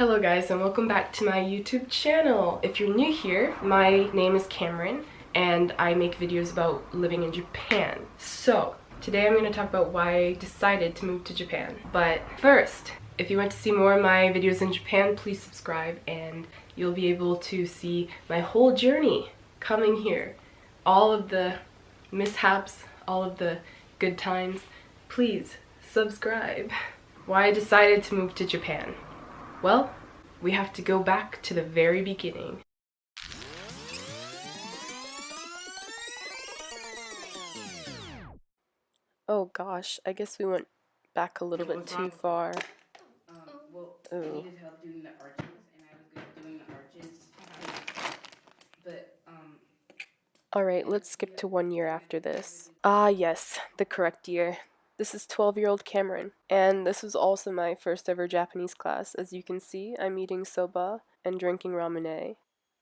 Hello guys, and welcome back to my YouTube channel. If you're new here, my name is Cameron and I make videos about living in Japan. So today I'm going to talk about why I decided to move to Japan. But first, if you want to see more of my videos in Japan, please subscribe and you'll be able to see my whole journey coming here. All of the mishaps, all of the good times. Please subscribe. Why I decided to move to Japan. Well, we have to go back to the very beginning. Oh gosh, I guess we went back a little bit too far. Well, needed help doing the arches, and I was good at doing the arches. But, Alright, let's skip to 1 year after this. Ah yes, the correct year. This is 12-year-old Cameron, and this was also my first ever Japanese class. As you can see, I'm eating soba and drinking ramen.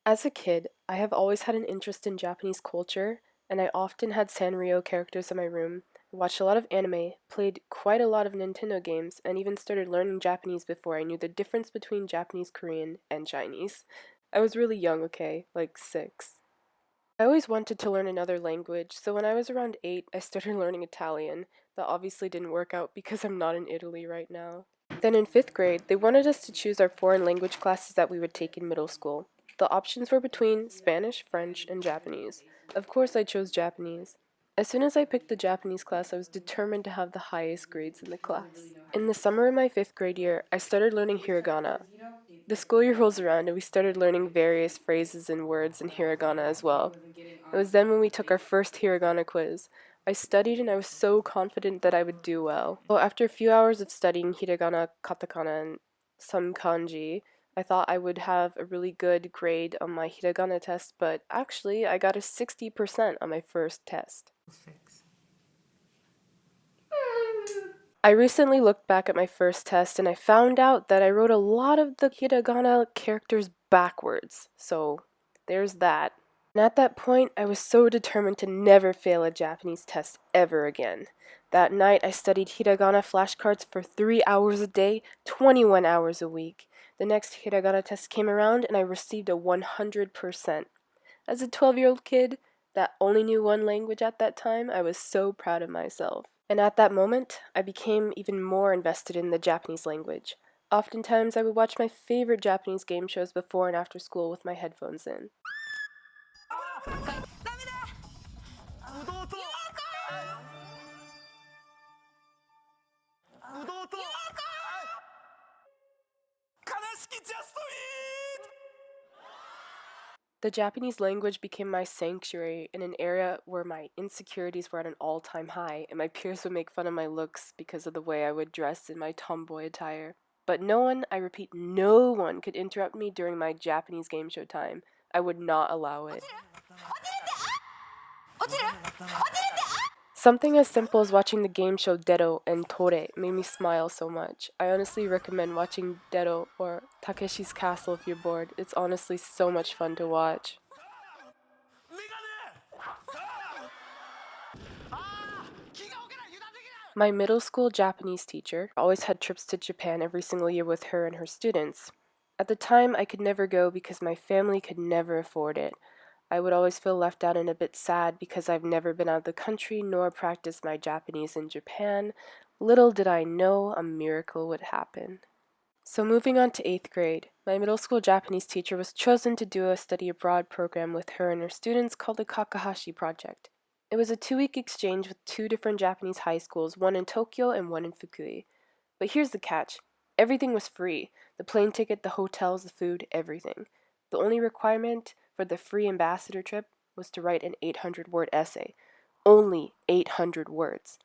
As a kid, I have always had an interest in Japanese culture, and I often had Sanrio characters in my room. I watched a lot of anime, played quite a lot of Nintendo games, and even started learning Japanese before I knew the difference between Japanese, Korean, and Chinese. I was really young, okay, like 6. I always wanted to learn another language, so when I was around 8, I started learning Italian. That obviously didn't work out because I'm not in Italy right now. Then in 5th grade, they wanted us to choose our foreign language classes that we would take in middle school. The options were between Spanish, French, and Japanese. Of course I chose Japanese. As soon as I picked the Japanese class, I was determined to have the highest grades in the class. In the summer of my 5th grade year, I started learning hiragana. The school year rolls around and we started learning various phrases and words in hiragana as well. It was then when we took our first hiragana quiz. I studied and I was so confident that I would do well. Well, after a few hours of studying hiragana, katakana, and some kanji, I thought I would have a really good grade on my hiragana test, but actually I got a 60% on my first test. I recently looked back at my first test and I found out that I wrote a lot of the hiragana characters backwards, so there's that. And at that point, I was so determined to never fail a Japanese test ever again. That night, I studied hiragana flashcards for 3 hours a day, 21 hours a week. The next hiragana test came around and I received a 100%. As a 12-year-old kid that only knew one language at that time, I was so proud of myself. And at that moment, I became even more invested in the Japanese language. Oftentimes, I would watch my favorite Japanese game shows before and after school with my headphones in. The Japanese language became my sanctuary in an area where my insecurities were at an all-time high, and my peers would make fun of my looks because of the way I would dress in my tomboy attire. But no one, I repeat, no one could interrupt me during my Japanese game show time. I would not allow it. Something as simple as watching the game show Dero and Tore made me smile so much. I honestly recommend watching Dero or Takeshi's Castle if you're bored. It's honestly so much fun to watch. My middle school Japanese teacher always had trips to Japan every single year with her and her students. At the time, I could never go because my family could never afford it. I would always feel left out and a bit sad because I've never been out of the country nor practiced my Japanese in Japan. Little did I know a miracle would happen. So moving on to 8th grade, my middle school Japanese teacher was chosen to do a study abroad program with her and her students called the Kakahashi Project. It was a 2-week exchange with 2 different Japanese high schools, one in Tokyo and one in Fukui. But here's the catch. Everything was free. The plane ticket, the hotels, the food, everything. The only requirement for the free ambassador trip was to write an 800-word essay. Only 800 words.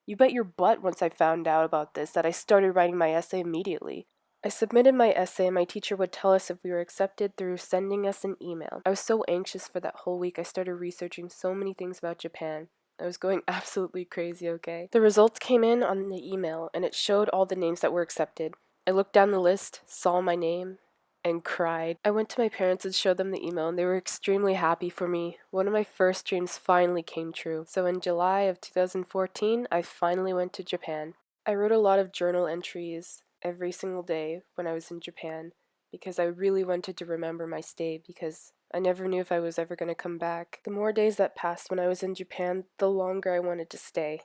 You bet your butt once I found out about this that I started writing my essay immediately. I submitted my essay and my teacher would tell us if we were accepted through sending us an email. I was so anxious for that whole week I started researching so many things about Japan. I was going absolutely crazy, okay? The results came in on the email and it showed all the names that were accepted. I looked down the list, saw my name, and cried. I went to my parents and showed them the email and they were extremely happy for me. One of my first dreams finally came true. So in July of 2014, I finally went to Japan. I wrote a lot of journal entries every single day when I was in Japan because I really wanted to remember my stay because I never knew if I was ever going to come back. The more days that passed when I was in Japan, the longer I wanted to stay.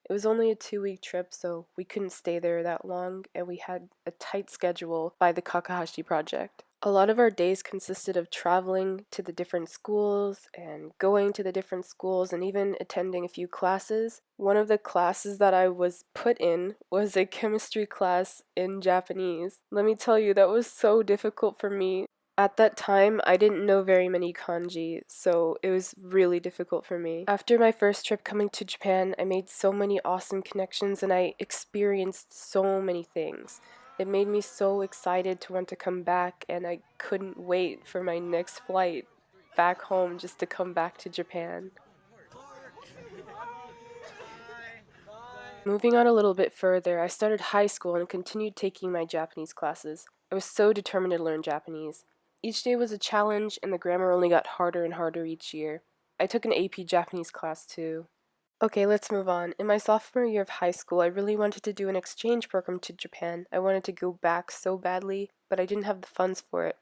It was only a 2-week trip, so we couldn't stay there that long, and we had a tight schedule by the Kakahashi project. A lot of our days consisted of traveling to the different schools and going to the different schools and even attending a few classes. One of the classes that I was put in was a chemistry class in Japanese. Let me tell you, that was so difficult for me. At that time, I didn't know very many kanji, so it was really difficult for me. After my first trip coming to Japan, I made so many awesome connections and I experienced so many things. It made me so excited to want to come back, and I couldn't wait for my next flight back home just to come back to Japan. Moving on a little bit further, I started high school and continued taking my Japanese classes. I was so determined to learn Japanese. Each day was a challenge, and the grammar only got harder and harder each year. I took an AP Japanese class too. Okay, let's move on. In my sophomore year of high school, I really wanted to do an exchange program to Japan. I wanted to go back so badly, but I didn't have the funds for it.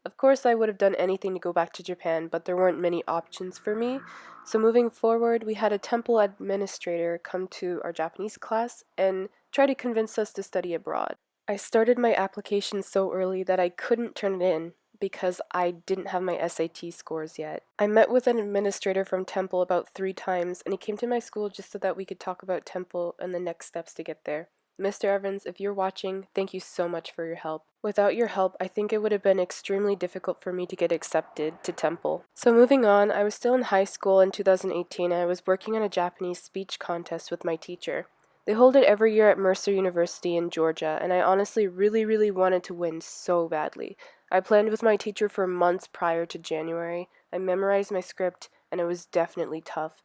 Of course, I would have done anything to go back to Japan, but there weren't many options for me. So moving forward, we had a temple administrator come to our Japanese class and try to convince us to study abroad. I started my application so early that I couldn't turn it in because I didn't have my SAT scores yet. I met with an administrator from Temple about 3 times, and he came to my school just so that we could talk about Temple and the next steps to get there. Mr. Evans, if you're watching, thank you so much for your help. Without your help, I think it would have been extremely difficult for me to get accepted to Temple. So moving on, I was still in high school in 2018 and I was working on a Japanese speech contest with my teacher. They hold it every year at Mercer University in Georgia, and I honestly really wanted to win so badly. I planned with my teacher for months prior to January. I memorized my script, and it was definitely tough.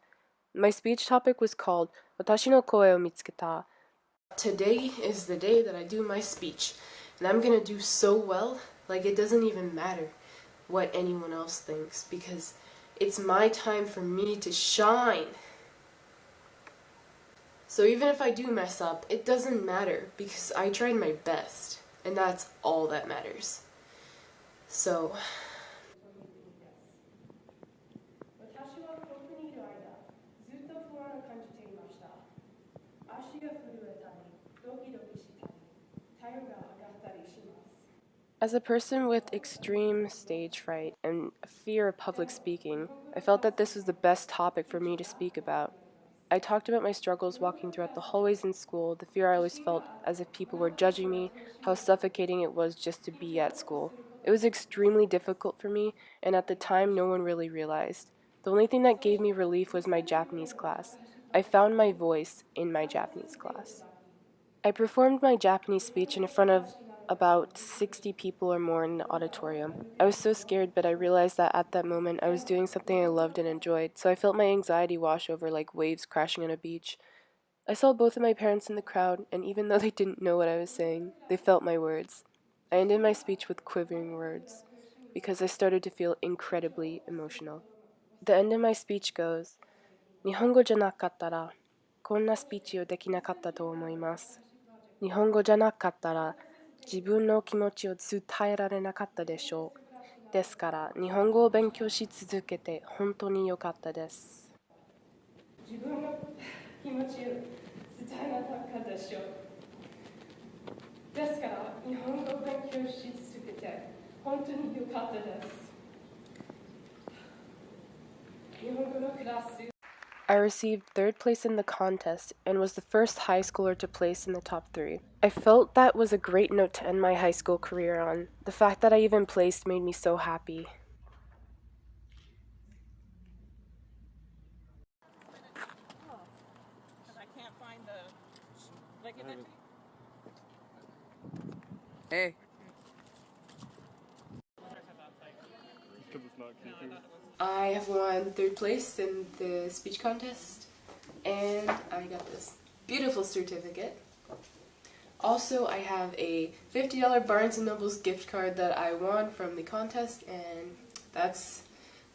My speech topic was called Watashi no koe o mitsuketa. Today is the day that I do my speech, and I'm gonna do so well, like it doesn't even matter what anyone else thinks, because it's my time for me to shine. So even if I do mess up, it doesn't matter, because I tried my best, and that's all that matters. So, 私は遠くにいる間、ずっと不安を感じていました。足が震えたり、ドキドキしたり、体温が上がったりします。As a person with extreme stage fright and fear of public speaking, I felt that this was the best topic for me to speak about. I talked about my struggles walking throughout the hallways in school, the fear I always felt as if people were judging me, how suffocating it was just to be at school. It was extremely difficult for me, and at the time, no one really realized. The only thing that gave me relief was my Japanese class. I found my voice in my Japanese class. I performed my Japanese speech in front of about 60 people or more in the auditorium. I was so scared, but I realized that at that moment I was doing something I loved and enjoyed, so I felt my anxiety wash over like waves crashing on a beach. I saw both of my parents in the crowd, and even though they didn't know what I was saying, they felt my words. I ended my speech with quivering words, because I started to feel incredibly emotional. The end of my speech goes, 日本語じゃなかったら、こんなスピーチをできなかったと思います。日本語じゃなかったら自分の気持ちを伝えられなかったでしょう。ですから日本語を勉強し続けて本当に良かったです。自分の気持ちを伝えなかったでしょう。ですから日本語を勉強し続けて本当に良かったです。日本語のクラス I received third place in the contest and was the first high schooler to place in the top 3. I felt that was a great note to end my high school career on. The fact that I even placed made me so happy. Hey. I have won third place in the speech contest, and I got this beautiful certificate. Also, I have a $50 Barnes & Noble's gift card that I won from the contest, and that's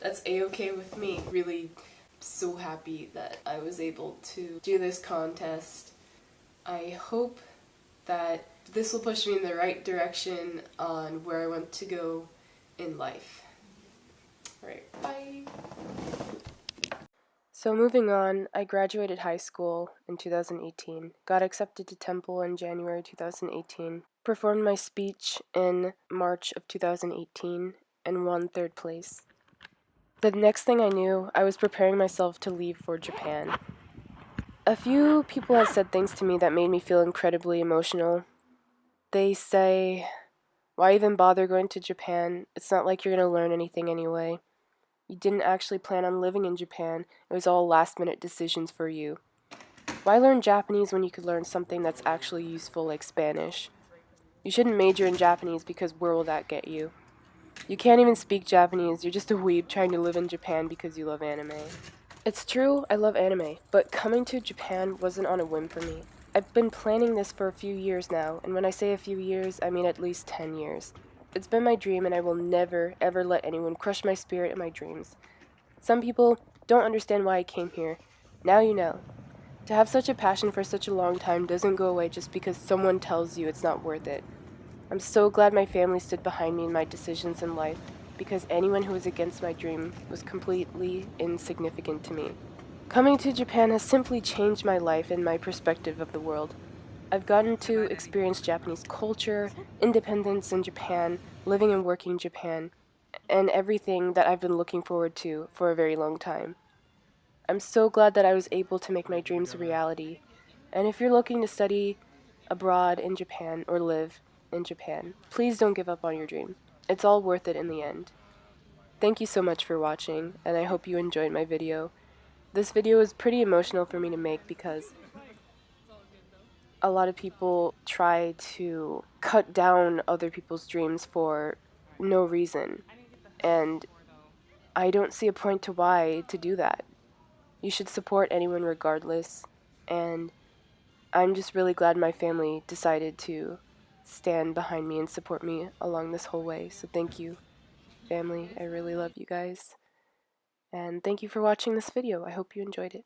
a-okay with me. Really so happy that I was able to do this contest. I hope that this will push me in the right direction on where I want to go in life. Alright, bye! So moving on, I graduated high school in 2018, got accepted to Temple in January 2018, performed my speech in March of 2018, and won 3rd place. The next thing I knew, I was preparing myself to leave for Japan. A few people have said things to me that made me feel incredibly emotional. They say, why even bother going to Japan? It's not like you're going to learn anything anyway. You didn't actually plan on living in Japan. It was all last-minute decisions for you. Why learn Japanese when you could learn something that's actually useful like Spanish? You shouldn't major in Japanese because where will that get you? You can't even speak Japanese. You're just a weeb trying to live in Japan because you love anime. It's true, I love anime, but coming to Japan wasn't on a whim for me. I've been planning this for a few years now, and when I say a few years, I mean at least 10 years. It's been my dream, and I will never, ever let anyone crush my spirit and my dreams. Some people don't understand why I came here. Now you know. To have such a passion for such a long time doesn't go away just because someone tells you it's not worth it. I'm so glad my family stood behind me in my decisions in life, because anyone who was against my dream was completely insignificant to me. Coming to Japan has simply changed my life and my perspective of the world. I've gotten to experience Japanese culture, independence in Japan, living and working in Japan, and everything that I've been looking forward to for a very long time. I'm so glad that I was able to make my dreams a reality. And if you're looking to study abroad in Japan or live in Japan, please don't give up on your dream. It's all worth it in the end. Thank you so much for watching, and I hope you enjoyed my video. This video is pretty emotional for me to make because a lot of people try to cut down other people's dreams for no reason, and I don't see a point to why to do that. You should support anyone regardless, and I'm just really glad my family decided to stand behind me and support me along this whole way. So thank you, family. I really love you guys. And thank you for watching this video. I hope you enjoyed it.